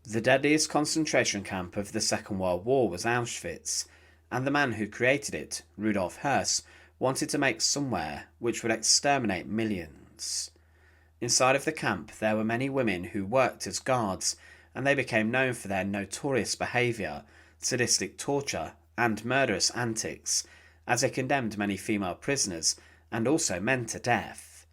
The deadliest concentration camp of the Second World War was Auschwitz, and the man who created it, Rudolf Höss, wanted to make somewhere which would exterminate millions. Inside of the camp there were many women who worked as guards, and they became known for their notorious behaviour, sadistic torture, and murderous antics, as they condemned many female prisoners and also men to death.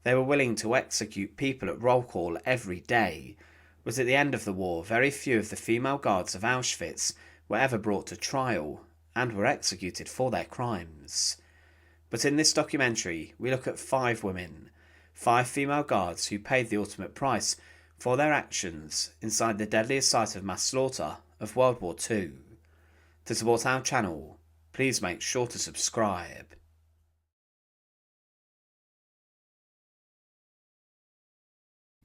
They were willing to execute people at roll call every day, but at the end of the war very few of the female guards of Auschwitz were ever brought to trial and were executed for their crimes. But in this documentary we look at 5 women, 5 female guards who paid the ultimate price for their actions inside the deadliest site of mass slaughter of World War II. To support our channel, please make sure to subscribe.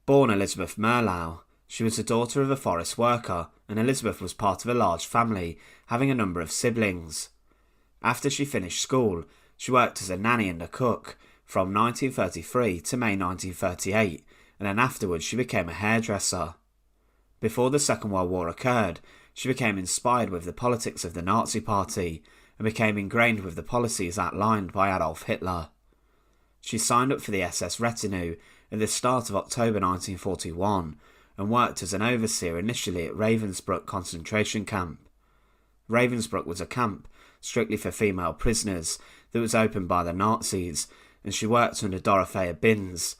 Born Elisabeth Merlau, she was the daughter of a forest worker, and Elisabeth was part of a large family, having a number of siblings. After she finished school, she worked as a nanny and a cook from 1933 to May 1938, and then afterwards she became a hairdresser. Before the Second World War occurred, she became inspired with the politics of the Nazi Party and became ingrained with the policies outlined by Adolf Hitler. She signed up for the SS retinue at the start of October 1941 and worked as an overseer initially at Ravensbrück concentration camp. Ravensbrück was a camp strictly for female prisoners that was opened by the Nazis, and she worked under Dorothea Binz.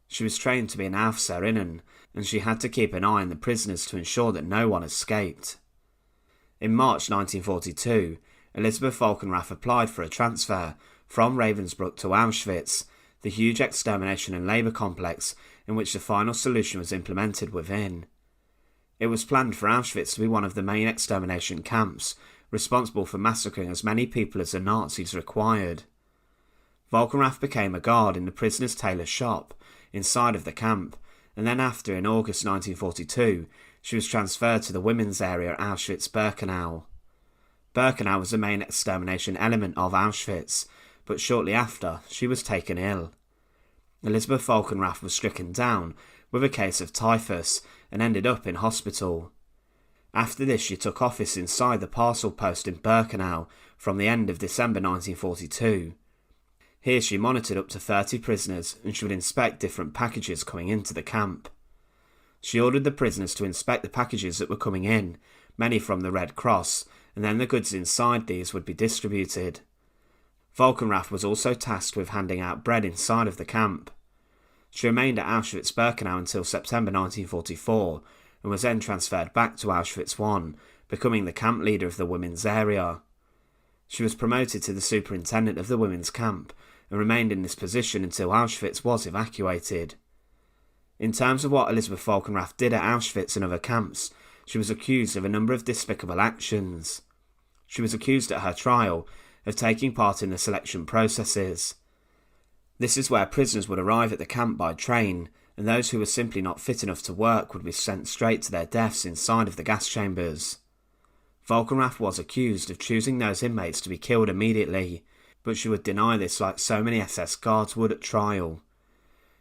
She was trained to be an Aufseherinnen, and she had to keep an eye on the prisoners to ensure that no one escaped. In March 1942, Elisabeth Volkenrath applied for a transfer from Ravensbrück to Auschwitz, the huge extermination and labour complex in which the final solution was implemented within. It was planned for Auschwitz to be one of the main extermination camps, responsible for massacring as many people as the Nazis required. Volkenrath became a guard in the prisoners' tailor shop inside of the camp, and then after, in August 1942, she was transferred to the women's area at Auschwitz-Birkenau. Birkenau was the main extermination element of Auschwitz, but shortly after, she was taken ill. Elisabeth Volkenrath was stricken down with a case of typhus and ended up in hospital. After this, she took office inside the parcel post in Birkenau from the end of December 1942. Here she monitored up to 30 prisoners, and she would inspect different packages coming into the camp. She ordered the prisoners to inspect the packages that were coming in, many from the Red Cross, and then the goods inside these would be distributed. Volkenrath was also tasked with handing out bread inside of the camp. She remained at Auschwitz-Birkenau until September 1944, and was then transferred back to Auschwitz I, becoming the camp leader of the women's area. She was promoted to the superintendent of the women's camp, and remained in this position until Auschwitz was evacuated. In terms of what Elisabeth Volkenrath did at Auschwitz and other camps, she was accused of a number of despicable actions. She was accused at her trial of taking part in the selection processes. This is where prisoners would arrive at the camp by train, and those who were simply not fit enough to work would be sent straight to their deaths inside of the gas chambers. Volkenrath was accused of choosing those inmates to be killed immediately, but she would deny this like so many SS guards would at trial.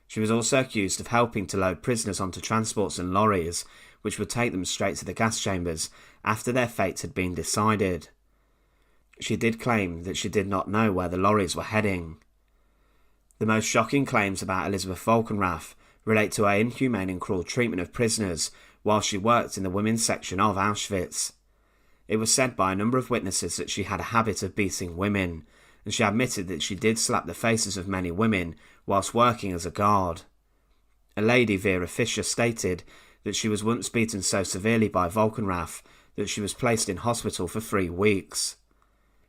She was also accused of helping to load prisoners onto transports and lorries, which would take them straight to the gas chambers after their fates had been decided. She did claim that she did not know where the lorries were heading. The most shocking claims about Elisabeth Volkenrath relate to her inhumane and cruel treatment of prisoners while she worked in the women's section of Auschwitz. It was said by a number of witnesses that she had a habit of beating women, and she admitted that she did slap the faces of many women whilst working as a guard. A lady, Vera Fischer, stated that she was once beaten so severely by Volkenrath that she was placed in hospital for 3 weeks.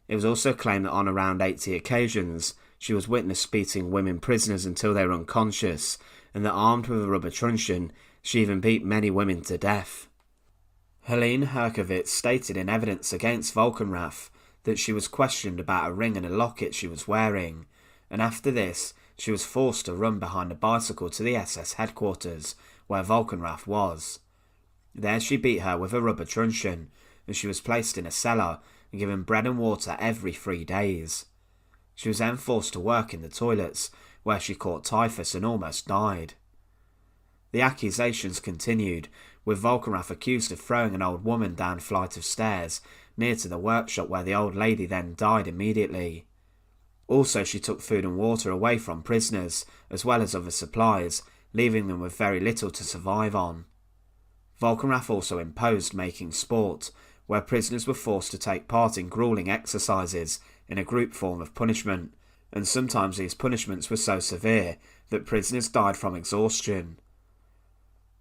It was also claimed that on around 80 occasions she was witnessed beating women prisoners until they were unconscious, and that armed with a rubber truncheon she even beat many women to death. Helene Herkovitz stated in evidence against Volkenrath that she was questioned about a ring and a locket she was wearing, and after this she was forced to run behind a bicycle to the SS headquarters where Volkenrath was. There she beat her with a rubber truncheon, and she was placed in a cellar and given bread and water every 3 days. She was then forced to work in the toilets, where she caught typhus and almost died. The accusations continued, with Volkenrath accused of throwing an old woman down a flight of stairs near to the workshop where the old lady then died immediately. Also, she took food and water away from prisoners, as well as other supplies, leaving them with very little to survive on. Volkenrath also imposed making sport, where prisoners were forced to take part in grueling exercises in a group form of punishment, and sometimes these punishments were so severe that prisoners died from exhaustion.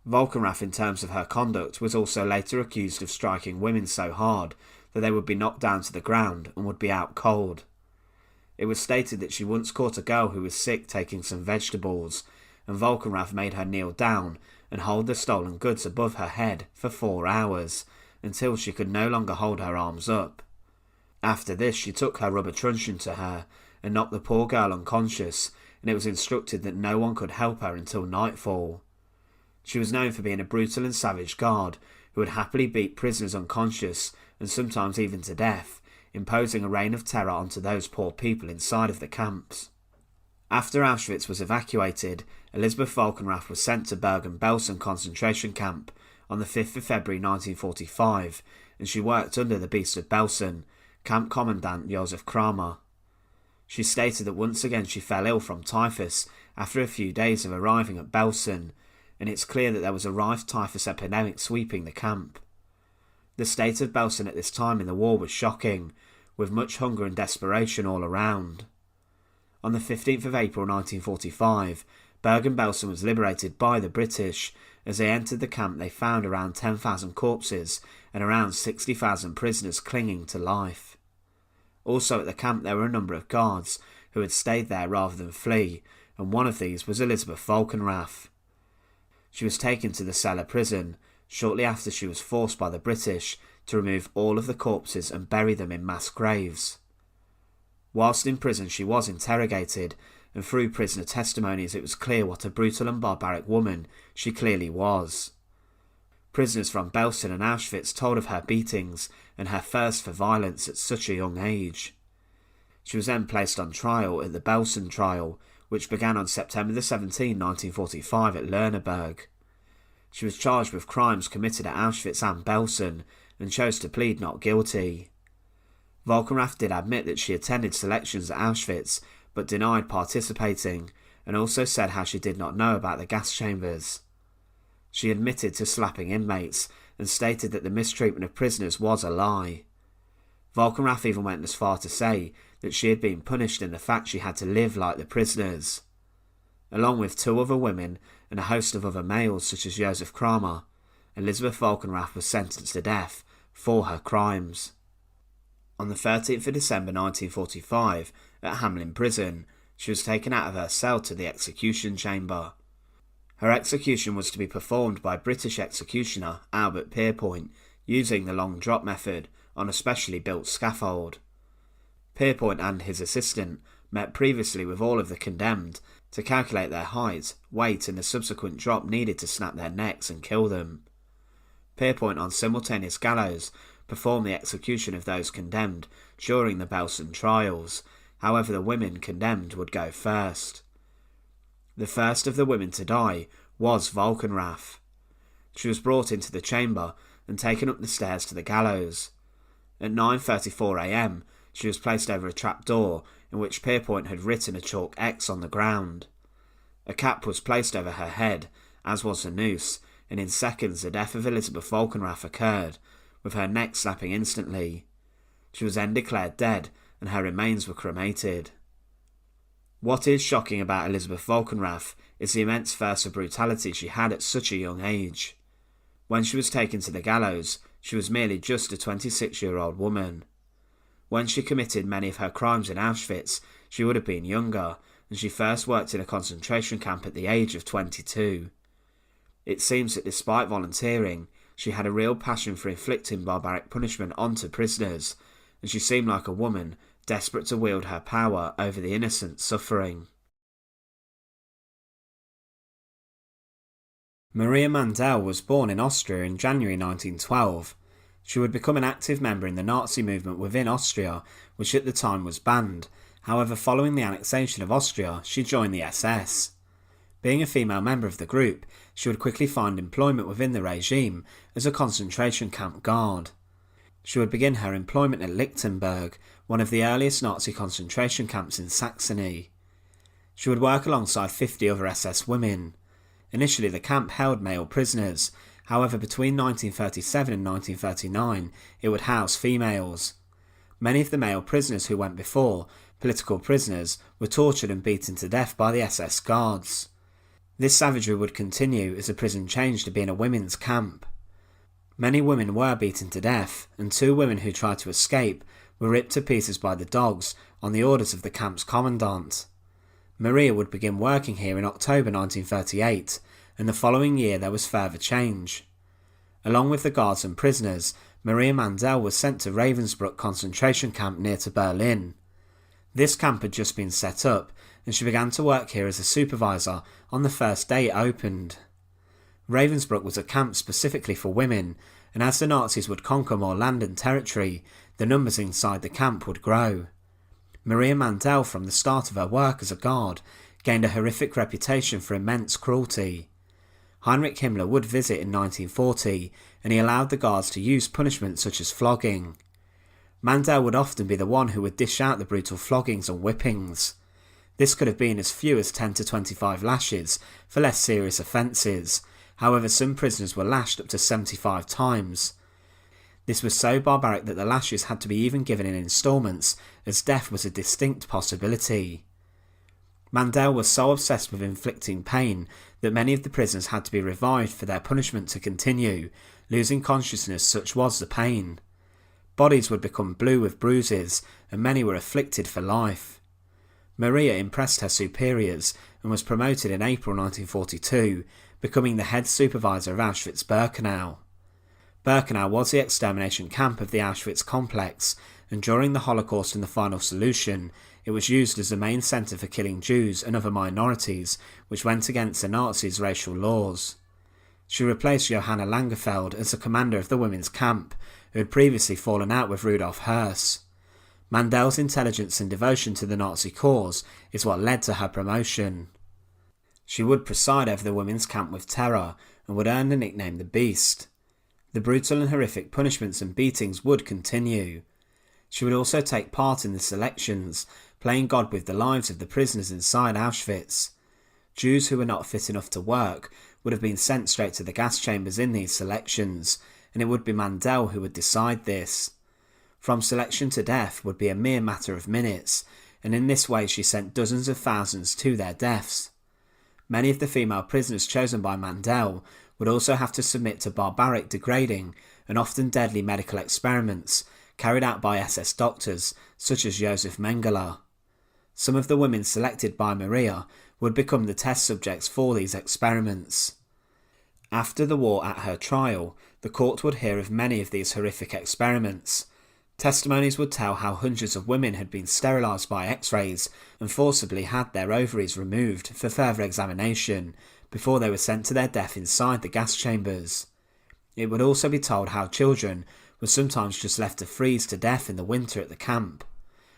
Volkenrath, in terms of her conduct, was also later accused of striking women so hard that they would be knocked down to the ground and would be out cold. It was stated that she once caught a girl who was sick taking some vegetables, and Volkenrath made her kneel down and hold the stolen goods above her head for 4 hours, until she could no longer hold her arms up. After this, she took her rubber truncheon to her and knocked the poor girl unconscious, and it was instructed that no one could help her until nightfall. She was known for being a brutal and savage guard who would happily beat prisoners unconscious and sometimes even to death, imposing a reign of terror onto those poor people inside of the camps. After Auschwitz was evacuated, Elisabeth Volkenrath was sent to Bergen-Belsen concentration camp on the 5th of February 1945, and she worked under the Beast of Belsen, Camp Commandant Josef Kramer. She stated that once again she fell ill from typhus after a few days of arriving at Belsen, and it's clear that there was a rife typhus epidemic sweeping the camp. The state of Belsen at this time in the war was shocking, with much hunger and desperation all around. On the 15th of April 1945, Bergen-Belsen was liberated by the British. As they entered the camp, they found around 10,000 corpses and around 60,000 prisoners clinging to life. Also at the camp there were a number of guards who had stayed there rather than flee, and one of these was Elisabeth Volkenrath. She was taken to the cellar prison shortly after she was forced by the British to remove all of the corpses and bury them in mass graves. Whilst in prison she was interrogated, and through prisoner testimonies it was clear what a brutal and barbaric woman she clearly was. Prisoners from Belsen and Auschwitz told of her beatings and her thirst for violence at such a young age. She was then placed on trial at the Belsen trial, which began on September 17, 1945 at Lörneberg. She was charged with crimes committed at Auschwitz and Belsen, and chose to plead not guilty. Volkenrath did admit that she attended selections at Auschwitz, but denied participating, and also said how she did not know about the gas chambers. She admitted to slapping inmates, and stated that the mistreatment of prisoners was a lie. Volkenrath even went as far to say that she had been punished in the fact she had to live like the prisoners. Along with 2 other women and a host of other males such as Josef Kramer, Elisabeth Volkenrath was sentenced to death for her crimes. On the 13th of December 1945, at Hamelin prison, she was taken out of her cell to the execution chamber. Her execution was to be performed by British executioner Albert Pierpoint using the long drop method on a specially built scaffold. Pierpoint and his assistant met previously with all of the condemned to calculate their height, weight and the subsequent drop needed to snap their necks and kill them. Pierpoint on simultaneous gallows performed the execution of those condemned during the Belsen trials. However, the women condemned would go first. The first of the women to die was Volkenrath. She was brought into the chamber and taken up the stairs to the gallows. At 9:34 a.m, she was placed over a trap door in which Pierpoint had written a chalk X on the ground. A cap was placed over her head, as was the noose, and in seconds the death of Elisabeth Volkenrath occurred, with her neck snapping instantly. She was then declared dead, and her remains were cremated. What is shocking about Elisabeth Volkenrath is the immense thirst for brutality she had at such a young age. When she was taken to the gallows, she was merely just a 26-year-old woman. When she committed many of her crimes in Auschwitz, she would have been younger, and she first worked in a concentration camp at the age of 22. It seems that despite volunteering, she had a real passion for inflicting barbaric punishment onto prisoners, and she seemed like a woman desperate to wield her power over the innocent suffering. Maria Mandl was born in Austria in January 1912. She would become an active member in the Nazi movement within Austria, which at the time was banned. However, following the annexation of Austria, she joined the SS. Being a female member of the group, she would quickly find employment within the regime as a concentration camp guard. She would begin her employment at Lichtenberg, one of the earliest Nazi concentration camps in Saxony. She would work alongside 50 other SS women. Initially, the camp held male prisoners. However, between 1937 and 1939, it would house females. Many of the male prisoners who went before, political prisoners, were tortured and beaten to death by the SS guards. This savagery would continue as the prison changed to being a women's camp. Many women were beaten to death, and 2 women who tried to escape were ripped to pieces by the dogs on the orders of the camp's commandant. Maria would begin working here in October 1938, and the following year there was further change. Along with the guards and prisoners, Maria Mandl was sent to Ravensbrück concentration camp near to Berlin. This camp had just been set up, and she began to work here as a supervisor on the first day it opened. Ravensbrück was a camp specifically for women, and as the Nazis would conquer more land and territory, the numbers inside the camp would grow. Maria Mandl, from the start of her work as a guard, gained a horrific reputation for immense cruelty. Heinrich Himmler would visit in 1940, and he allowed the guards to use punishment such as flogging. Mandl would often be the one who would dish out the brutal floggings and whippings. This could have been as few as 10 to 25 lashes for less serious offences. However, some prisoners were lashed up to 75 times. This was so barbaric that the lashes had to be even given in instalments, as death was a distinct possibility. Mandl was so obsessed with inflicting pain that many of the prisoners had to be revived for their punishment to continue, losing consciousness, such was the pain. Bodies would become blue with bruises, and many were afflicted for life. Maria impressed her superiors and was promoted in April 1942, becoming the head supervisor of Auschwitz-Birkenau. Birkenau was the extermination camp of the Auschwitz complex, and during the Holocaust and the Final Solution, it was used as the main centre for killing Jews and other minorities, which went against the Nazis' racial laws. She replaced Johanna Langerfeld as the commander of the women's camp, who had previously fallen out with Rudolf Höss. Mandl's intelligence and devotion to the Nazi cause is what led to her promotion. She would preside over the women's camp with terror, and would earn the nickname the Beast. The brutal and horrific punishments and beatings would continue. She would also take part in the selections, playing God with the lives of the prisoners inside Auschwitz. Jews who were not fit enough to work would have been sent straight to the gas chambers in these selections, and it would be Mandl who would decide this. From selection to death would be a mere matter of minutes, and in this way she sent dozens of thousands to their deaths. Many of the female prisoners chosen by Mandl would also have to submit to barbaric, degrading, and often deadly medical experiments carried out by SS doctors such as Josef Mengele. Some of the women selected by Maria would become the test subjects for these experiments. After the war, at her trial, the court would hear of many of these horrific experiments. Testimonies would tell how hundreds of women had been sterilised by X-rays and forcibly had their ovaries removed for further examination before they were sent to their death inside the gas chambers. It would also be told how children were sometimes just left to freeze to death in the winter at the camp,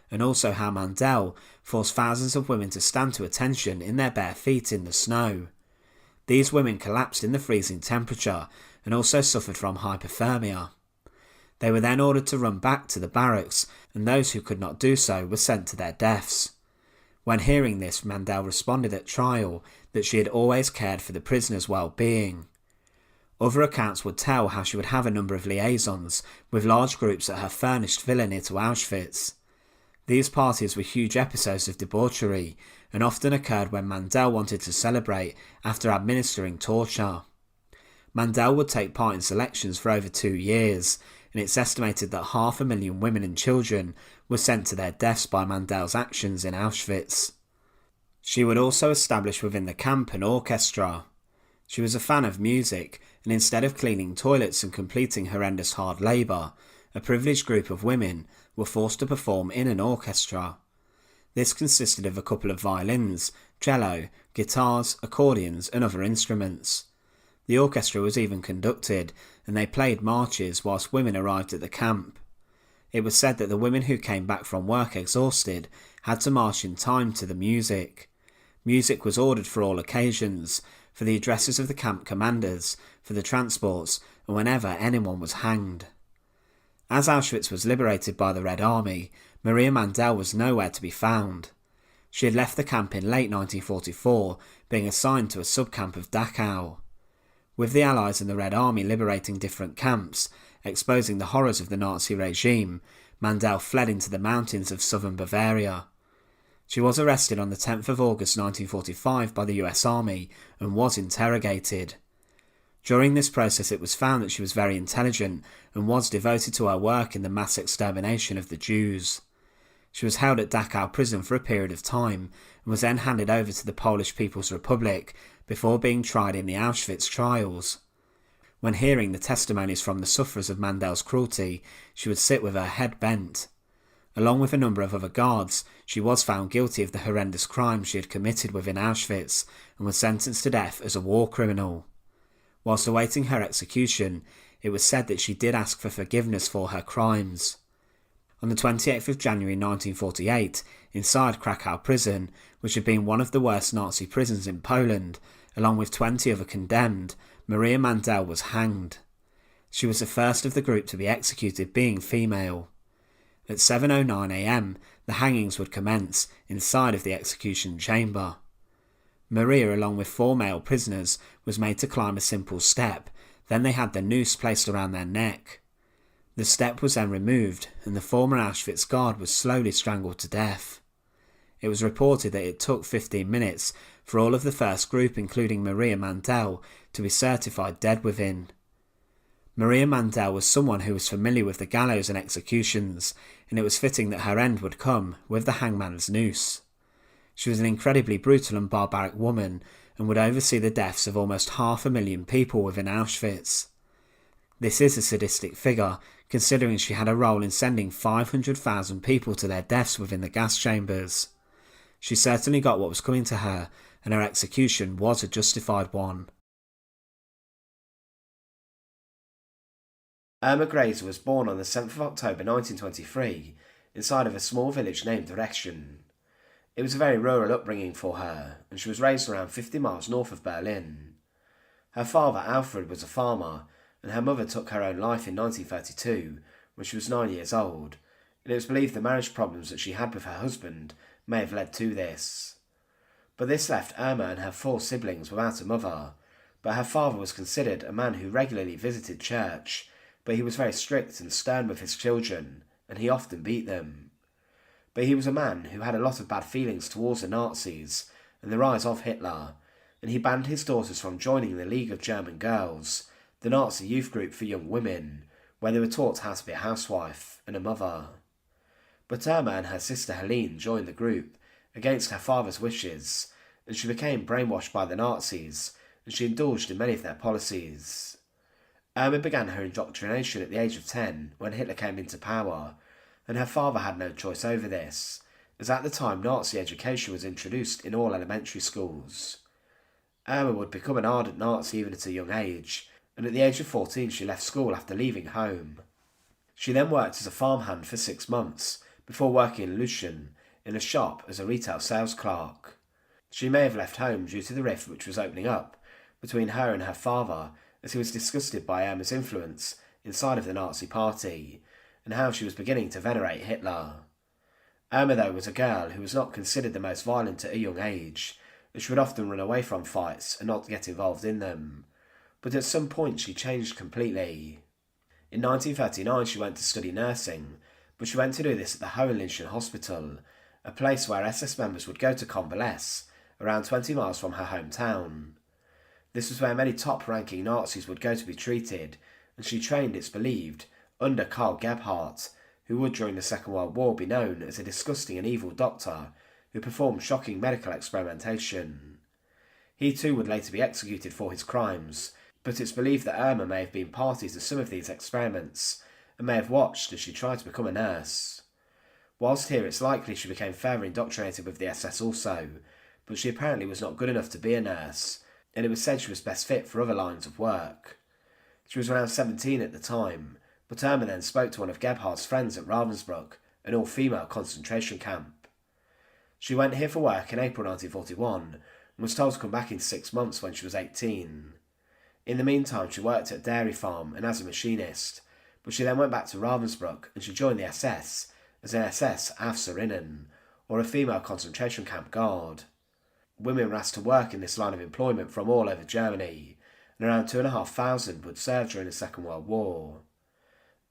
and also how Mandl forced thousands of women to stand to attention in their bare feet in the snow. These women collapsed in the freezing temperature and also suffered from hypothermia. They were then ordered to run back to the barracks, and those who could not do so were sent to their deaths. When hearing this, Mandl responded at trial that she had always cared for the prisoners' well-being. Other accounts would tell how she would have a number of liaisons with large groups at her furnished villa near to Auschwitz. These parties were huge episodes of debauchery, and often occurred when Mandl wanted to celebrate after administering torture. Mandl would take part in selections for over 2 years, and it's estimated that 500,000 women and children were sent to their deaths by Mandl's actions in Auschwitz. She would also establish within the camp an orchestra. She was a fan of music, and instead of cleaning toilets and completing horrendous hard labour, a privileged group of women were forced to perform in an orchestra. This consisted of a couple of violins, cello, guitars, accordions and other instruments. The orchestra was even conducted, and they played marches whilst women arrived at the camp. It was said that the women who came back from work exhausted had to march in time to the music. Music was ordered for all occasions, for the addresses of the camp commanders, for the transports, and whenever anyone was hanged. As Auschwitz was liberated by the Red Army, Maria Mandl was nowhere to be found. She had left the camp in late 1944, being assigned to a subcamp of Dachau. With the Allies and the Red Army liberating different camps, exposing the horrors of the Nazi regime, Mandl fled into the mountains of southern Bavaria. She was arrested on the 10th of August 1945 by the US Army and was interrogated. During this process it was found that she was very intelligent and was devoted to her work in the mass extermination of the Jews. She was held at Dachau prison for a period of time and was then handed over to the Polish People's Republic before being tried in the Auschwitz trials. When hearing the testimonies from the sufferers of Mandl's cruelty, she would sit with her head bent. Along with a number of other guards, she was found guilty of the horrendous crimes she had committed within Auschwitz and was sentenced to death as a war criminal. Whilst awaiting her execution, it was said that she did ask for forgiveness for her crimes. On the 28th of January 1948, inside Krakow prison, which had been one of the worst Nazi prisons in Poland, along with 20 other condemned, Maria Mandl was hanged. She was the first of the group to be executed, being female. At 7:09 a.m, the hangings would commence inside of the execution chamber. Maria, along with 4 male prisoners, was made to climb a simple step, then they had the noose placed around their neck. The step was then removed, and the former Auschwitz guard was slowly strangled to death. It was reported that it took 15 minutes for all of the first group, including Maria Mandl, to be certified dead within. Maria Mandl was someone who was familiar with the gallows and executions, and it was fitting that her end would come with the hangman's noose. She was an incredibly brutal and barbaric woman, and would oversee the deaths of almost 500,000 people within Auschwitz. This is a sadistic figure, considering she had a role in sending 500,000 people to their deaths within the gas chambers. She certainly got what was coming to her, and her execution was a justified one. Irma Grese was born on the 7th of October 1923, inside of a small village named Rechen. It was a very rural upbringing for her, and she was raised around 50 miles north of Berlin. Her father, Alfred, was a farmer, and her mother took her own life in 1932, when she was 9 years old, and it was believed the marriage problems that she had with her husband may have led to this. But this left Irma and her 4 siblings without a mother, but her father was considered a man who regularly visited church, but he was very strict and stern with his children, and he often beat them. But he was a man who had a lot of bad feelings towards the Nazis and the rise of Hitler, and he banned his daughters from joining the League of German Girls, the Nazi youth group for young women, where they were taught how to be a housewife and a mother. But Irma and her sister Helene joined the group, against her father's wishes, and she became brainwashed by the Nazis, and she indulged in many of their policies. Irma began her indoctrination at the age of 10 when Hitler came into power, and her father had no choice over this, as at the time Nazi education was introduced in all elementary schools. Irma would become an ardent Nazi even at a young age, and at the age of 14 she left school after leaving home. She then worked as a farmhand for 6 months, before working in Luschen, in a shop as a retail sales clerk. She may have left home due to the rift which was opening up between her and her father, as he was disgusted by Irma's influence inside of the Nazi party, and how she was beginning to venerate Hitler. Irma, though, was a girl who was not considered the most violent at a young age, as she would often run away from fights and not get involved in them. But at some point she changed completely. In 1939 she went to study nursing, but she went to do this at the Hohenlyschen Hospital, a place where SS members would go to convalesce, around 20 miles from her hometown. This was where many top-ranking Nazis would go to be treated, and she trained, it's believed, under Karl Gebhardt, who would during the Second World War be known as a disgusting and evil doctor who performed shocking medical experimentation. He too would later be executed for his crimes, but it's believed that Irma may have been party to some of these experiments, and may have watched as she tried to become a nurse. Whilst here it's likely she became further indoctrinated with the SS also, but she apparently was not good enough to be a nurse, and it was said she was best fit for other lines of work. She was around 17 at the time, but Irma then spoke to one of Gebhardt's friends at Ravensbrück, an all-female concentration camp. She went here for work in April 1941 and was told to come back in 6 months when she was 18. In the meantime, she worked at a dairy farm and as a machinist, but she then went back to Ravensbrück and she joined the SS as an SS Aufseherinnen, or a female concentration camp guard. Women were asked to work in this line of employment from all over Germany, and around 2,500 would serve during the Second World War.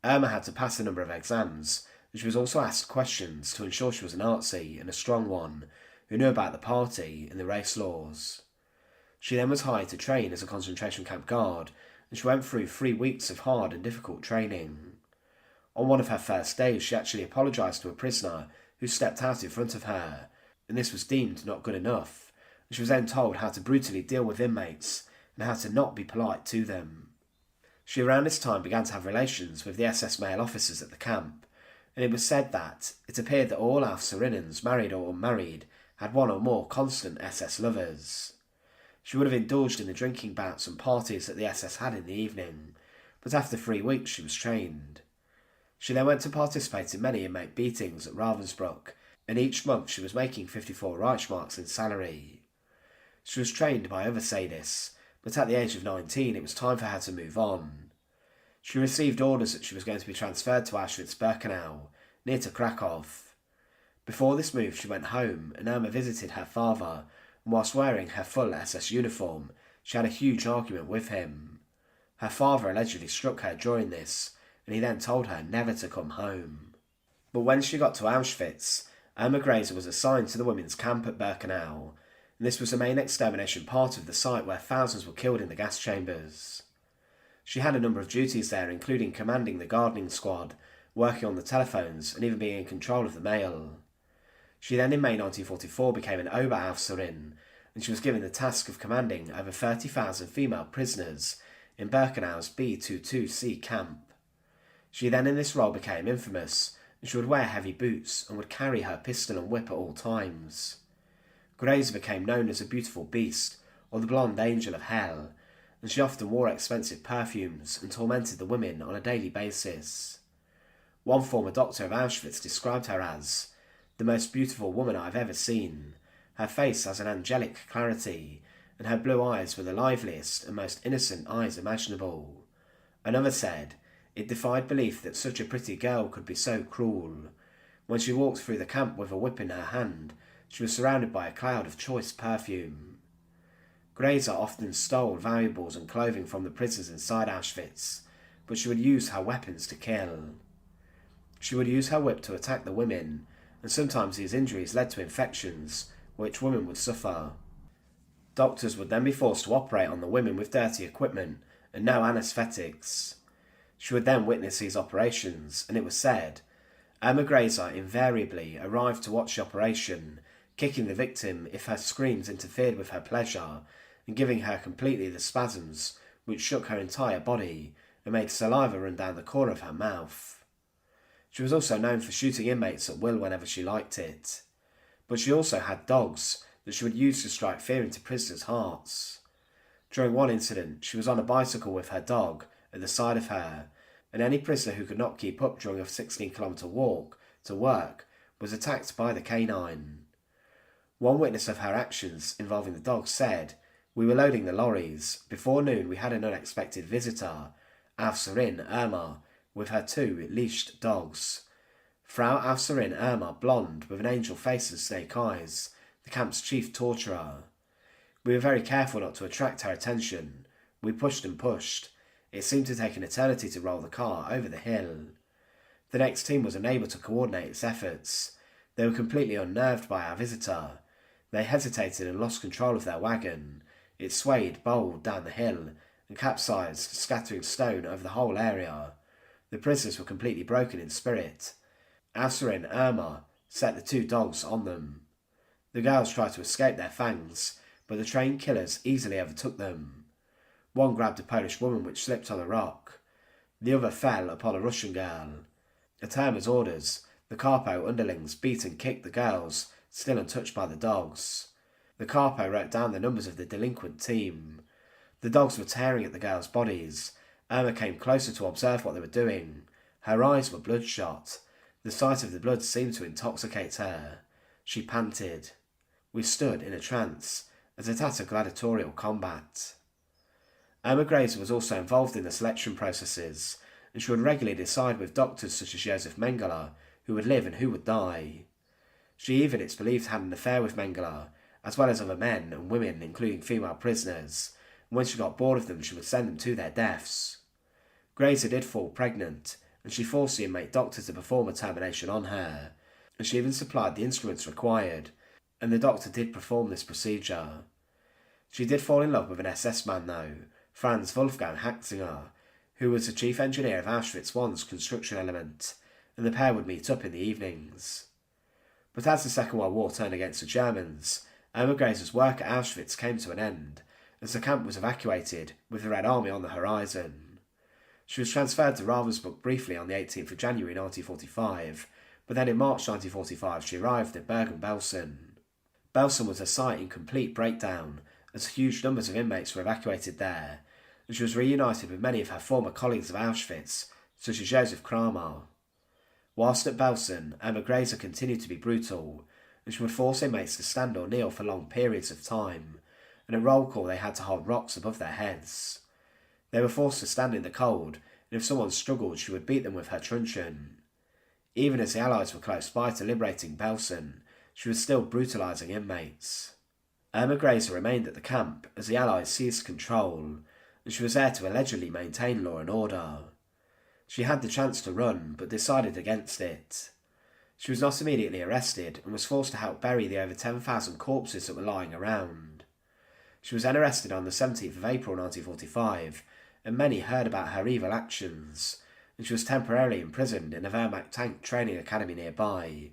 Irma had to pass a number of exams, and she was also asked questions to ensure she was a Nazi and a strong one who knew about the party and the race laws. She then was hired to train as a concentration camp guard, and she went through 3 weeks of hard and difficult training. On one of her first days, she actually apologised to a prisoner who stepped out in front of her, and this was deemed not good enough, and she was then told how to brutally deal with inmates and how to not be polite to them. She around this time began to have relations with the SS male officers at the camp, and it was said that it appeared that all Aufseherinnens, married or unmarried, had one or more constant SS lovers. She would have indulged in the drinking bouts and parties that the SS had in the evening, but after 3 weeks she was trained. She then went to participate in many inmate beatings at Ravensbrück, and each month she was making 54 Reichsmarks in salary. She was trained by other sadists, but at the age of 19 it was time for her to move on. She received orders that she was going to be transferred to Auschwitz-Birkenau, near to Krakow. Before this move she went home, and Irma visited her father, and whilst wearing her full SS uniform, she had a huge argument with him. Her father allegedly struck her during this, and he then told her never to come home. But when she got to Auschwitz, Irma Grese was assigned to the women's camp at Birkenau, and this was the main extermination part of the site where thousands were killed in the gas chambers. She had a number of duties there, including commanding the gardening squad, working on the telephones, and even being in control of the mail. She then in May 1944 became an Oberaufseherin, and she was given the task of commanding over 30,000 female prisoners in Birkenau's B-22C camp. She then in this role became infamous, and she would wear heavy boots and would carry her pistol and whip at all times. Grese became known as a beautiful beast, or the blonde angel of hell, and she often wore expensive perfumes and tormented the women on a daily basis. One former doctor of Auschwitz described her as the most beautiful woman I've ever seen. Her face has an angelic clarity, and her blue eyes were the liveliest and most innocent eyes imaginable. Another said, it defied belief that such a pretty girl could be so cruel. When she walked through the camp with a whip in her hand, she was surrounded by a cloud of choice perfume. Grese often stole valuables and clothing from the prisoners inside Auschwitz, but she would use her weapons to kill. She would use her whip to attack the women, and sometimes these injuries led to infections, which women would suffer. Doctors would then be forced to operate on the women with dirty equipment and no anaesthetics. She would then witness these operations, and it was said, Irma Grese invariably arrived to watch the operation, kicking the victim if her screams interfered with her pleasure, and giving her completely the spasms which shook her entire body and made saliva run down the corner of her mouth. She was also known for shooting inmates at will whenever she liked it. But she also had dogs that she would use to strike fear into prisoners' hearts. During one incident, she was on a bicycle with her dog at the side of her, and any prisoner who could not keep up during a 16-kilometre walk to work was attacked by the canine. One witness of her actions involving the dog said, we were loading the lorries. Before noon we had an unexpected visitor, Aufseherin Irma, with her 2 leashed dogs. Frau Aufseherin Irma, blonde, with an angel face and snake eyes, the camp's chief torturer. We were very careful not to attract her attention. We pushed and pushed. It seemed to take an eternity to roll the car over the hill. The next team was unable to coordinate its efforts. They were completely unnerved by our visitor. They hesitated and lost control of their wagon. It swayed bold down the hill and capsized, scattering stone over the whole area. The prisoners were completely broken in spirit. Aufseherin Irma set the 2 dogs on them. The girls tried to escape their fangs, but the trained killers easily overtook them. One grabbed a Polish woman which slipped on a rock. The other fell upon a Russian girl. At Irma's orders, the Capo underlings beat and kicked the girls, still untouched by the dogs. The Capo wrote down the numbers of the delinquent team. The dogs were tearing at the girls' bodies. Irma came closer to observe what they were doing. Her eyes were bloodshot. The sight of the blood seemed to intoxicate her. She panted. We stood in a trance as it at a gladiatorial combat. Irma Grese was also involved in the selection processes, and she would regularly decide with doctors such as Josef Mengele who would live and who would die. She even, it's believed, had an affair with Mengele, as well as other men and women, including female prisoners, and when she got bored of them she would send them to their deaths. Grese did fall pregnant, and she forced the inmate doctor to perform a termination on her, and she even supplied the instruments required, and the doctor did perform this procedure. She did fall in love with an SS man though, Franz Wolfgang Haxinger, who was the chief engineer of Auschwitz I's construction element, and the pair would meet up in the evenings. But as the Second World War turned against the Germans, Irma Grese's work at Auschwitz came to an end, as the camp was evacuated with the Red Army on the horizon. She was transferred to Ravensbrück briefly on the 18th of January 1945, but then in March 1945 she arrived at Bergen-Belsen. Belsen was a site in complete breakdown, as huge numbers of inmates were evacuated there, and she was reunited with many of her former colleagues of Auschwitz, such as Josef Kramer. Whilst at Belsen, Irma Grese continued to be brutal, and she would force inmates to stand or kneel for long periods of time, and at roll call they had to hold rocks above their heads. They were forced to stand in the cold, and if someone struggled she would beat them with her truncheon. Even as the Allies were close by to liberating Belsen, she was still brutalising inmates. Irma Grese remained at the camp as the Allies seized control, and she was there to allegedly maintain law and order. She had the chance to run, but decided against it. She was not immediately arrested and was forced to help bury the over 10,000 corpses that were lying around. She was then arrested on the 17th of April 1945, and many heard about her evil actions, and she was temporarily imprisoned in a Wehrmacht tank training academy nearby.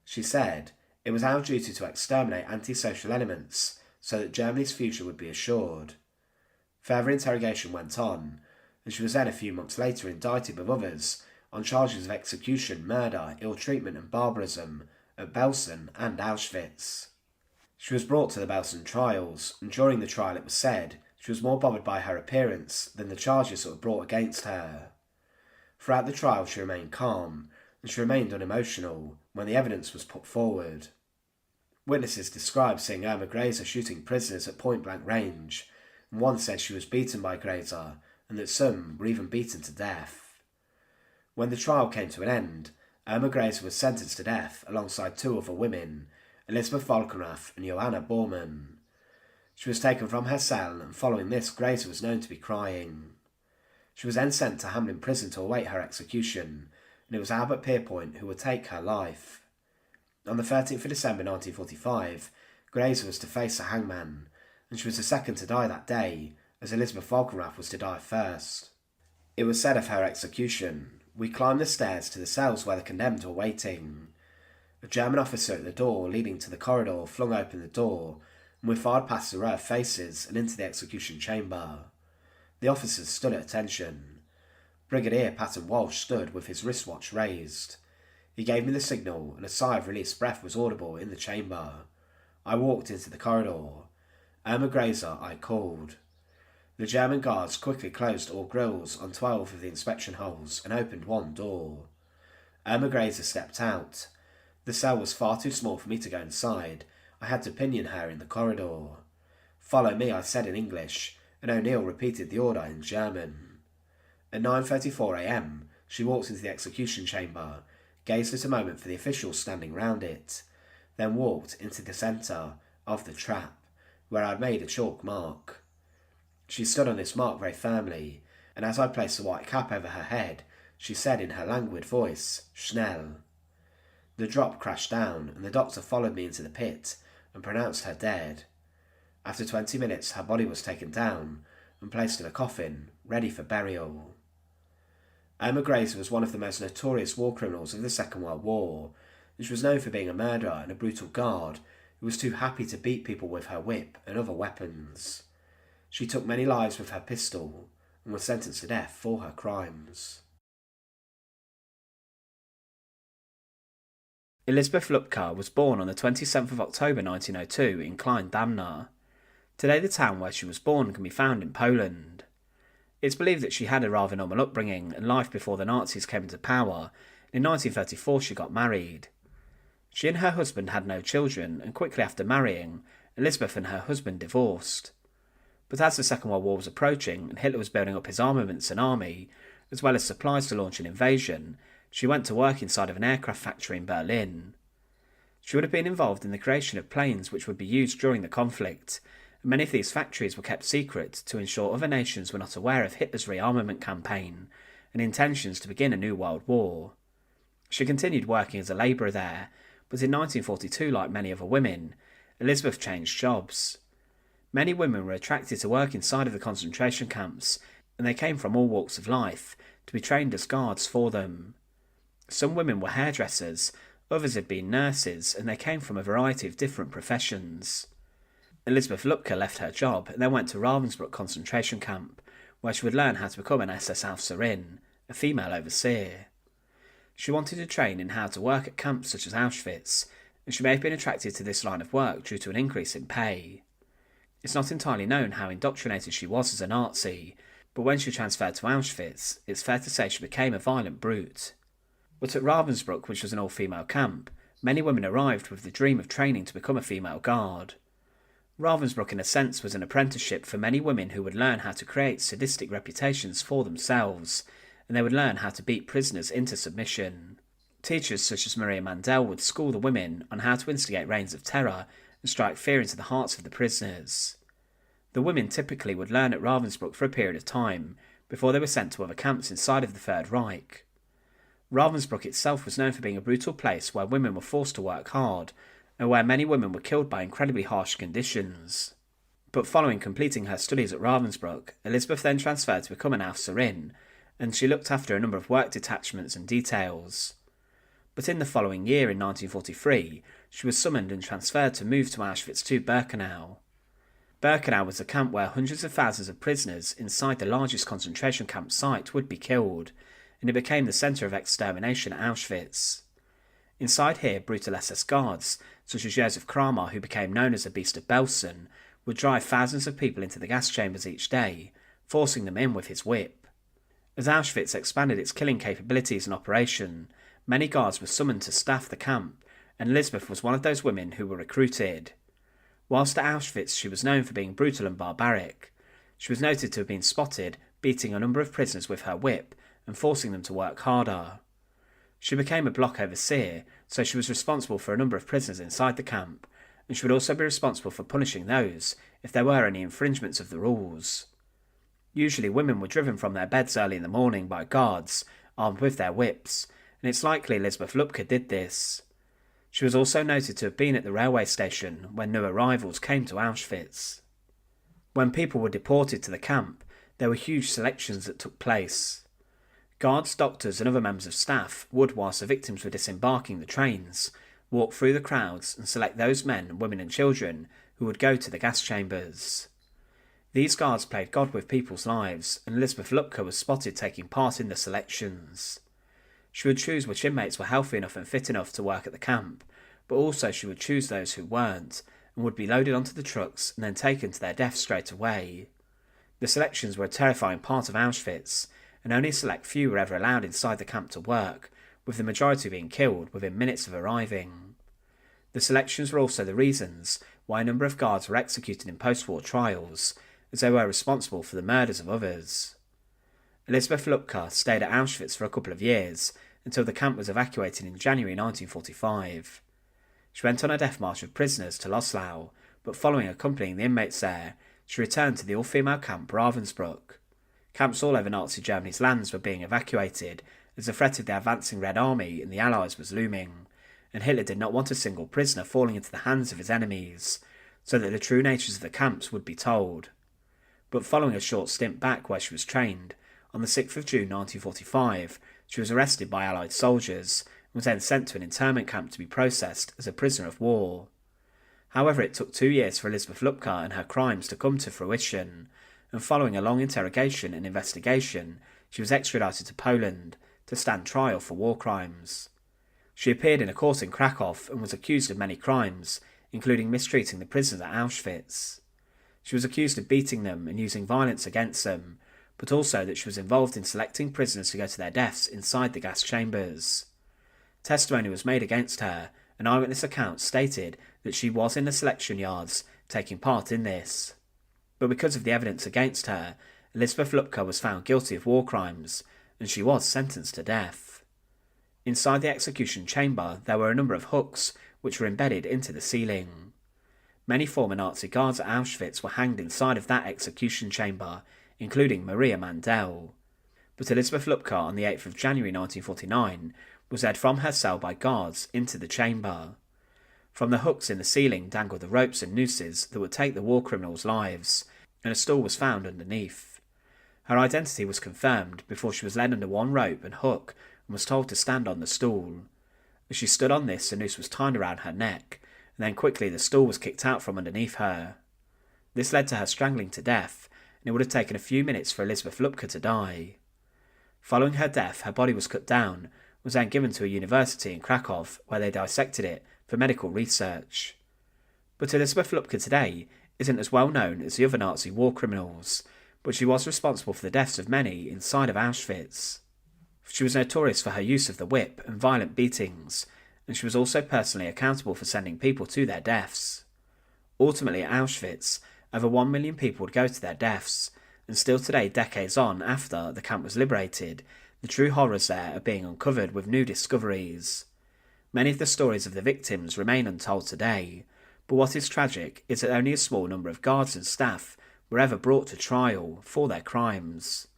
She said, "It was our duty to exterminate antisocial elements so that Germany's future would be assured." Further interrogation went on, and she was then a few months later indicted with others on charges of execution, murder, ill-treatment and barbarism at Belsen and Auschwitz. She was brought to the Belsen trials, and during the trial it was said she was more bothered by her appearance than the charges that were brought against her. Throughout the trial she remained calm, and she remained unemotional when the evidence was put forward. Witnesses described seeing Irma Grese shooting prisoners at point-blank range, and one said she was beaten by Grese, and that some were even beaten to death. When the trial came to an end, Irma Grese was sentenced to death alongside two other women, Elisabeth Volkenrath and Johanna Bormann. She was taken from her cell, and following this Grese was known to be crying. She was then sent to Hamelin prison to await her execution, and it was Albert Pierpoint who would take her life. On the 13th of December 1945, Grese was to face the hangman, and she was the second to die that day, as Elisabeth Volkenrath was to die first. It was said of her execution, "We climbed the stairs to the cells where the condemned were waiting. A German officer at the door leading to the corridor flung open the door, and we fired past the row of faces and into the execution chamber. The officers stood at attention. Brigadier Patton Walsh stood with his wristwatch raised. He gave me the signal, and a sigh of released breath was audible in the chamber. I walked into the corridor. Irma Grese, I called. The German guards quickly closed all grills on 12 of the inspection holes and opened one door. Irma Grese stepped out. The cell was far too small for me to go inside. I had to pinion her in the corridor. Follow me, I said in English, and O'Neill repeated the order in German. At 9:34 a.m, she walked into the execution chamber, gazed at a moment for the officials standing round it, then walked into the centre of the trap, where I'd made a chalk mark. She stood on this mark very firmly, and as I placed the white cap over her head, she said in her languid voice, "Schnell." The drop crashed down, and the doctor followed me into the pit and pronounced her dead. After 20 minutes, her body was taken down and placed in a coffin, ready for burial. Irma Grese was one of the most notorious war criminals of the Second World War, and she was known for being a murderer and a brutal guard who was too happy to beat people with her whip and other weapons. She took many lives with her pistol and was sentenced to death for her crimes. Elisabeth Lupka was born on the 27th of October 1902 in Klein-Damnar. Today the town where she was born can be found in Poland. It's believed that she had a rather normal upbringing and life before the Nazis came into power, and in 1934 she got married. She and her husband had no children, and quickly after marrying, Elisabeth and her husband divorced. But as the Second World War was approaching and Hitler was building up his armaments and army, as well as supplies to launch an invasion, she went to work inside of an aircraft factory in Berlin. She would have been involved in the creation of planes which would be used during the conflict, and many of these factories were kept secret to ensure other nations were not aware of Hitler's rearmament campaign and intentions to begin a new world war. She continued working as a labourer there, but in 1942, like many other women, Elisabeth changed jobs. Many women were attracted to work inside of the concentration camps, and they came from all walks of life to be trained as guards for them. Some women were hairdressers, others had been nurses, and they came from a variety of different professions. Elisabeth Lupka left her job and then went to Ravensbrück concentration camp, where she would learn how to become an SS Aufseherin, a female overseer. She wanted to train in how to work at camps such as Auschwitz, and she may have been attracted to this line of work due to an increase in pay. It's not entirely known how indoctrinated she was as a Nazi, but when she transferred to Auschwitz, it's fair to say she became a violent brute. But at Ravensbrück, which was an all-female camp, many women arrived with the dream of training to become a female guard. Ravensbrück in a sense was an apprenticeship for many women who would learn how to create sadistic reputations for themselves, and they would learn how to beat prisoners into submission. Teachers such as Maria Mandl would school the women on how to instigate reigns of terror and strike fear into the hearts of the prisoners. The women typically would learn at Ravensbrück for a period of time, before they were sent to other camps inside of the Third Reich. Ravensbrück itself was known for being a brutal place where women were forced to work hard, and where many women were killed by incredibly harsh conditions. But following completing her studies at Ravensbrück, Elisabeth then transferred to become an Aufseherin, and she looked after a number of work detachments and details. But in the following year, in 1943, she was summoned and transferred to move to Auschwitz II-Birkenau. Birkenau was a camp where hundreds of thousands of prisoners inside the largest concentration camp site would be killed, and it became the centre of extermination at Auschwitz. Inside here, brutal SS guards, such as Josef Kramer, who became known as the Beast of Belsen, would drive thousands of people into the gas chambers each day, forcing them in with his whip. As Auschwitz expanded its killing capabilities and operation, many guards were summoned to staff the camp, and Elisabeth was one of those women who were recruited. Whilst at Auschwitz she was known for being brutal and barbaric, she was noted to have been spotted beating a number of prisoners with her whip and forcing them to work harder. She became a block overseer, so she was responsible for a number of prisoners inside the camp, and she would also be responsible for punishing those if there were any infringements of the rules. Usually women were driven from their beds early in the morning by guards, armed with their whips, and it's likely Elisabeth Lupka did this. She was also noted to have been at the railway station when new arrivals came to Auschwitz. When people were deported to the camp, there were huge selections that took place. Guards, doctors and other members of staff would, whilst the victims were disembarking the trains, walk through the crowds and select those men, women and children who would go to the gas chambers. These guards played God with people's lives, and Elisabeth Lupka was spotted taking part in the selections. She would choose which inmates were healthy enough and fit enough to work at the camp, but also she would choose those who weren't, and would be loaded onto the trucks and then taken to their death straight away. The selections were a terrifying part of Auschwitz, and only a select few were ever allowed inside the camp to work, with the majority being killed within minutes of arriving. The selections were also the reasons why a number of guards were executed in post-war trials, as they were responsible for the murders of others. Elisabeth Lupka stayed at Auschwitz for a couple of years, until the camp was evacuated in January 1945. She went on a death march of prisoners to Loslau, but following accompanying the inmates there, she returned to the all-female camp Ravensbrück. Camps all over Nazi Germany's lands were being evacuated, as the threat of the advancing Red Army and the Allies was looming, and Hitler did not want a single prisoner falling into the hands of his enemies, so that the true natures of the camps would be told. But following a short stint back where she was trained, on the 6th of June 1945, she was arrested by Allied soldiers and was then sent to an internment camp to be processed as a prisoner of war. However, it took 2 years for Elisabeth Lupka and her crimes to come to fruition, and following a long interrogation and investigation, she was extradited to Poland to stand trial for war crimes. She appeared in a court in Krakow and was accused of many crimes, including mistreating the prisoners at Auschwitz. She was accused of beating them and using violence against them, but also that she was involved in selecting prisoners to go to their deaths inside the gas chambers. Testimony was made against her, An eyewitness account stated that she was in the selection yards taking part in this. But because of the evidence against her, Elisabeth Lupka was found guilty of war crimes, and she was sentenced to death. Inside the execution chamber there were a number of hooks which were embedded into the ceiling. Many former Nazi guards at Auschwitz were hanged inside of that execution chamber, including Maria Mandl. But Elisabeth Lupka on the 8th of January 1949 was led from her cell by guards into the chamber. From the hooks in the ceiling dangled the ropes and nooses that would take the war criminals' lives, and a stool was found underneath. Her identity was confirmed before she was led under one rope and hook and was told to stand on the stool. As she stood on this, a noose was tied around her neck, and then quickly the stool was kicked out from underneath her. This led to her strangling to death, and it would have taken a few minutes for Elisabeth Lupka to die. Following her death, her body was cut down, was then given to a university in Krakow, where they dissected it for medical research. But Elisabeth Lupka today isn't as well known as the other Nazi war criminals, but she was responsible for the deaths of many inside of Auschwitz. She was notorious for her use of the whip and violent beatings, and she was also personally accountable for sending people to their deaths. Ultimately at Auschwitz, over 1 million people would go to their deaths, and still today, decades on after the camp was liberated, the true horrors there are being uncovered with new discoveries. Many of the stories of the victims remain untold today, but what is tragic is that only a small number of guards and staff were ever brought to trial for their crimes.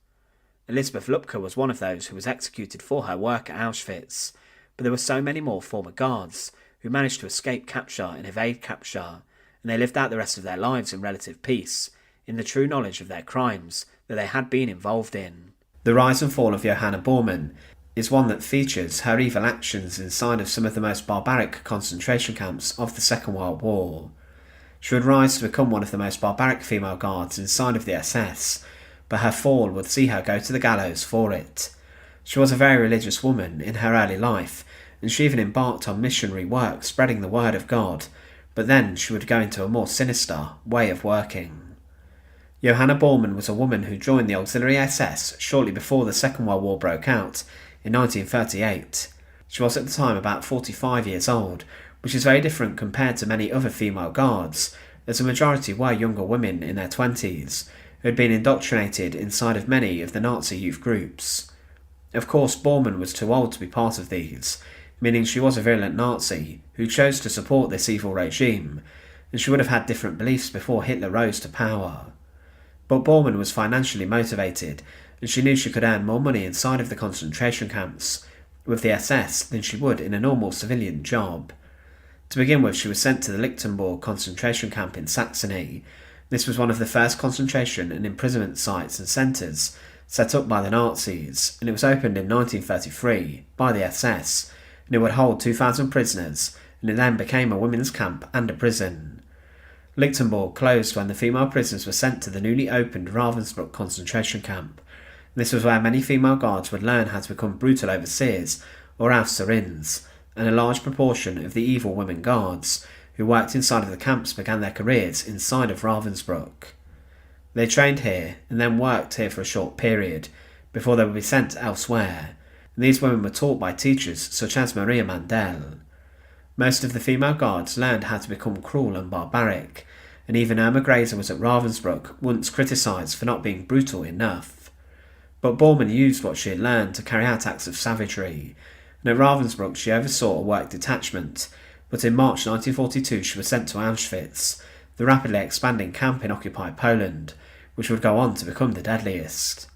Elisabeth Lupka was one of those who was executed for her work at Auschwitz, but there were so many more former guards who managed to escape capture and evade capture, and they lived out the rest of their lives in relative peace, in the true knowledge of their crimes that they had been involved in. The rise and fall of Johanna Bormann is one that features her evil actions inside of some of the most barbaric concentration camps of the Second World War. She would rise to become one of the most barbaric female guards inside of the SS, but her fall would see her go to the gallows for it. She was a very religious woman in her early life, and she even embarked on missionary work spreading the word of God, but then she would go into a more sinister way of working. Johanna Bormann was a woman who joined the Auxiliary SS shortly before the Second World War broke out in 1938. She was at the time about 45 years old, which is very different compared to many other female guards, as a majority were younger women in their 20s, who had been indoctrinated inside of many of the Nazi youth groups. Of course, Bormann was too old to be part of these, meaning she was a virulent Nazi who chose to support this evil regime, and she would have had different beliefs before Hitler rose to power. But Bormann was financially motivated, and she knew she could earn more money inside of the concentration camps with the SS than she would in a normal civilian job. To begin with, she was sent to the Lichtenburg concentration camp in Saxony. This was one of the first concentration and imprisonment sites and centres set up by the Nazis, and it was opened in 1933 by the SS, and it would hold 2,000 prisoners, and it then became a women's camp and a prison. Lichtenburg closed when the female prisoners were sent to the newly opened Ravensbrück concentration camp. This was where many female guards would learn how to become brutal overseers or Aufseherinnen, and a large proportion of the evil women guards who worked inside of the camps began their careers inside of Ravensbrück. They trained here and then worked here for a short period before they would be sent elsewhere, and these women were taught by teachers such as Maria Mandl. Most of the female guards learned how to become cruel and barbaric, and even Irma Grese was at Ravensbrück once criticised for not being brutal enough. But Bormann used what she had learned to carry out acts of savagery, and at Ravensbrück she oversaw a work detachment, but in March 1942 she was sent to Auschwitz, the rapidly expanding camp in occupied Poland, which would go on to become the deadliest.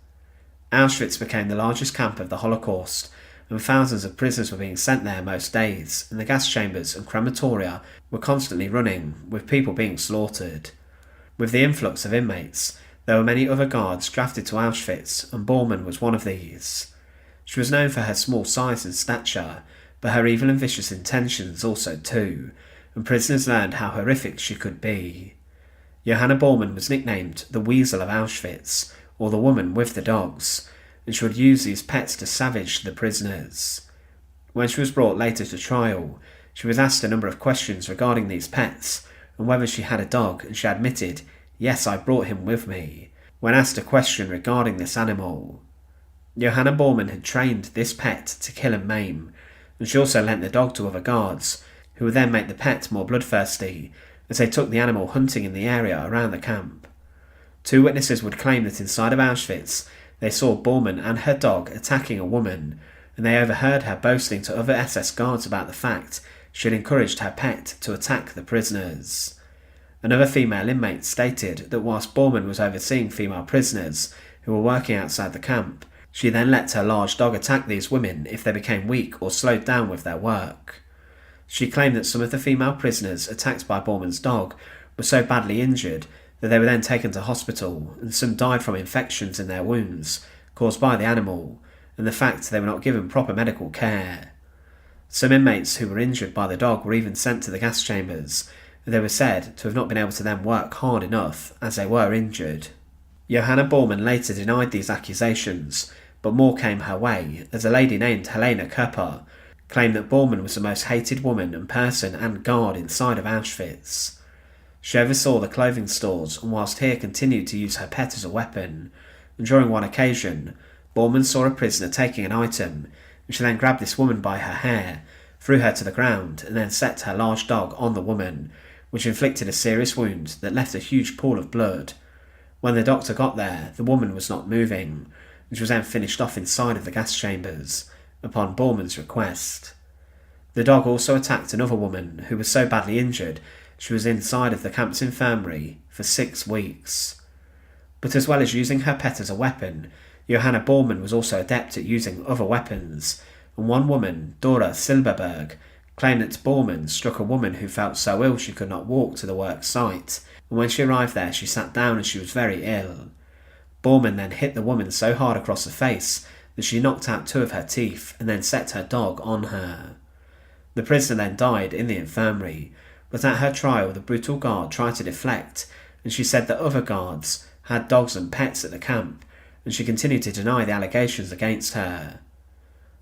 Auschwitz became the largest camp of the Holocaust, and thousands of prisoners were being sent there most days, and the gas chambers and crematoria were constantly running, with people being slaughtered. With the influx of inmates, there were many other guards drafted to Auschwitz, and Bormann was one of these. She was known for her small size and stature, but her evil and vicious intentions also too, and prisoners learned how horrific she could be. Johanna Bormann was nicknamed the Weasel of Auschwitz, or the Woman with the Dogs, and she would use these pets to savage the prisoners. When she was brought later to trial, she was asked a number of questions regarding these pets and whether she had a dog, and she admitted, "Yes, I brought him with me," when asked a question regarding this animal. Johanna Bormann had trained this pet to kill and maim, and she also lent the dog to other guards, who would then make the pet more bloodthirsty as they took the animal hunting in the area around the camp. 2 witnesses would claim that inside of Auschwitz they saw Bormann and her dog attacking a woman, and they overheard her boasting to other SS guards about the fact she had encouraged her pet to attack the prisoners. Another female inmate stated that whilst Bormann was overseeing female prisoners who were working outside the camp, she then let her large dog attack these women if they became weak or slowed down with their work. She claimed that some of the female prisoners attacked by Bormann's dog were so badly injured that they were then taken to hospital, and some died from infections in their wounds caused by the animal and the fact they were not given proper medical care. Some inmates who were injured by the dog were even sent to the gas chambers, and they were said to have not been able to then work hard enough as they were injured. Johanna Bormann later denied these accusations, but more came her way as a lady named Helena Köpper claimed that Bormann was the most hated woman and person and guard inside of Auschwitz. She oversaw the clothing stores and whilst here continued to use her pet as a weapon, and during one occasion, Bormann saw a prisoner taking an item, and she then grabbed this woman by her hair, threw her to the ground, and then set her large dog on the woman, which inflicted a serious wound that left a huge pool of blood. When the doctor got there, the woman was not moving, and she was then finished off inside of the gas chambers, upon Bormann's request. The dog also attacked another woman who was so badly injured she was inside of the camp's infirmary for 6 weeks. But as well as using her pet as a weapon, Johanna Bormann was also adept at using other weapons, and one woman, Dora Silberberg, claimed that Bormann struck a woman who felt so ill she could not walk to the work site, and when she arrived there she sat down as she was very ill. Bormann then hit the woman so hard across the face that she knocked out 2 of her teeth and then set her dog on her. The prisoner then died in the infirmary, but at her trial the brutal guard tried to deflect, and she said that other guards had dogs and pets at the camp, and she continued to deny the allegations against her.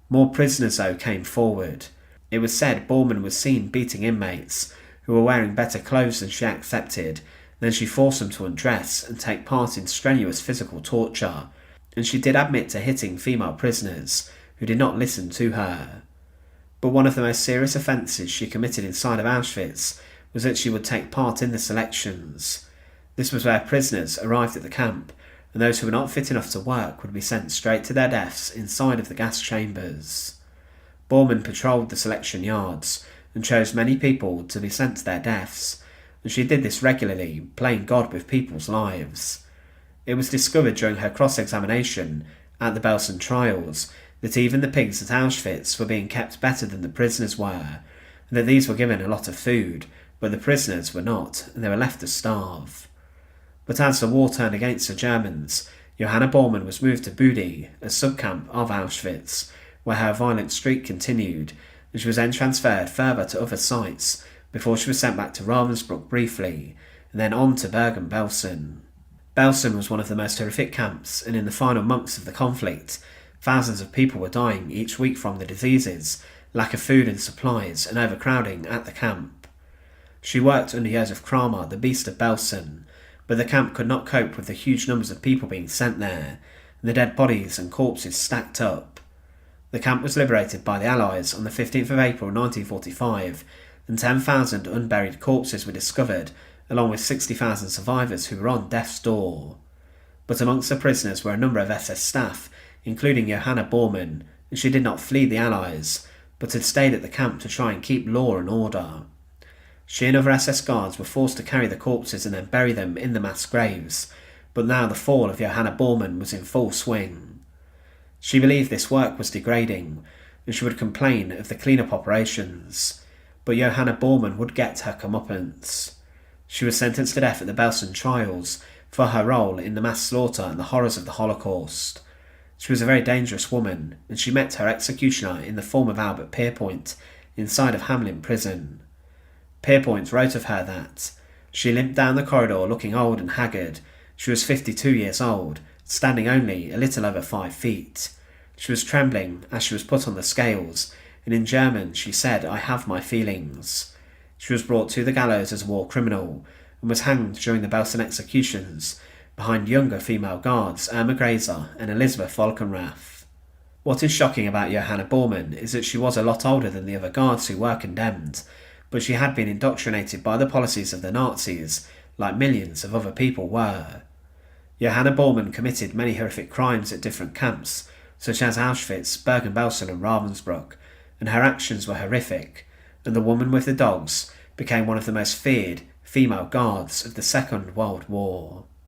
More prisoners though came forward. It was said Bormann was seen beating inmates who were wearing better clothes than she accepted, then she forced them to undress and take part in strenuous physical torture, and she did admit to hitting female prisoners who did not listen to her. But one of the most serious offences she committed inside of Auschwitz was that she would take part in the selections. This was where prisoners arrived at the camp, and those who were not fit enough to work would be sent straight to their deaths inside of the gas chambers. Bormann patrolled the selection yards and chose many people to be sent to their deaths, and she did this regularly, playing God with people's lives. It was discovered during her cross-examination at the Belsen trials that even the pigs at Auschwitz were being kept better than the prisoners were, and that these were given a lot of food, but the prisoners were not, and they were left to starve. But as the war turned against the Germans, Johanna Bormann was moved to Budi, a subcamp of Auschwitz, where her violent streak continued, and she was then transferred further to other sites before she was sent back to Ravensbrück briefly, and then on to Bergen-Belsen. Belsen was one of the most horrific camps, and in the final months of the conflict, thousands of people were dying each week from the diseases, lack of food and supplies, and overcrowding at the camp. She worked under Josef Kramer, the Beast of Belsen, but the camp could not cope with the huge numbers of people being sent there, and the dead bodies and corpses stacked up. The camp was liberated by the Allies on the 15th of April 1945, and 10,000 unburied corpses were discovered, along with 60,000 survivors who were on death's door. But amongst the prisoners were a number of SS staff, including Johanna Bormann, and she did not flee the Allies, but had stayed at the camp to try and keep law and order. She and other SS guards were forced to carry the corpses and then bury them in the mass graves, but now the fall of Johanna Bormann was in full swing. She believed this work was degrading, and she would complain of the clean-up operations, but Johanna Bormann would get her comeuppance. She was sentenced to death at the Belsen trials for her role in the mass slaughter and the horrors of the Holocaust. She was a very dangerous woman, and she met her executioner in the form of Albert Pierpoint inside of Hamelin prison. Pierpoint wrote of her that she limped down the corridor looking old and haggard. She was 52 years old, standing only a little over 5 feet. She was trembling as she was put on the scales, and in German she said, "I have my feelings." She was brought to the gallows as a war criminal, and was hanged during the Belsen executions, behind younger female guards Irma Grese and Elisabeth Volkenrath. What is shocking about Johanna Bormann is that she was a lot older than the other guards who were condemned, but she had been indoctrinated by the policies of the Nazis, like millions of other people were. Johanna Bormann committed many horrific crimes at different camps, such as Auschwitz, Bergen-Belsen and Ravensbrück, and her actions were horrific, and the woman with the dogs became one of the most feared female guards of the Second World War.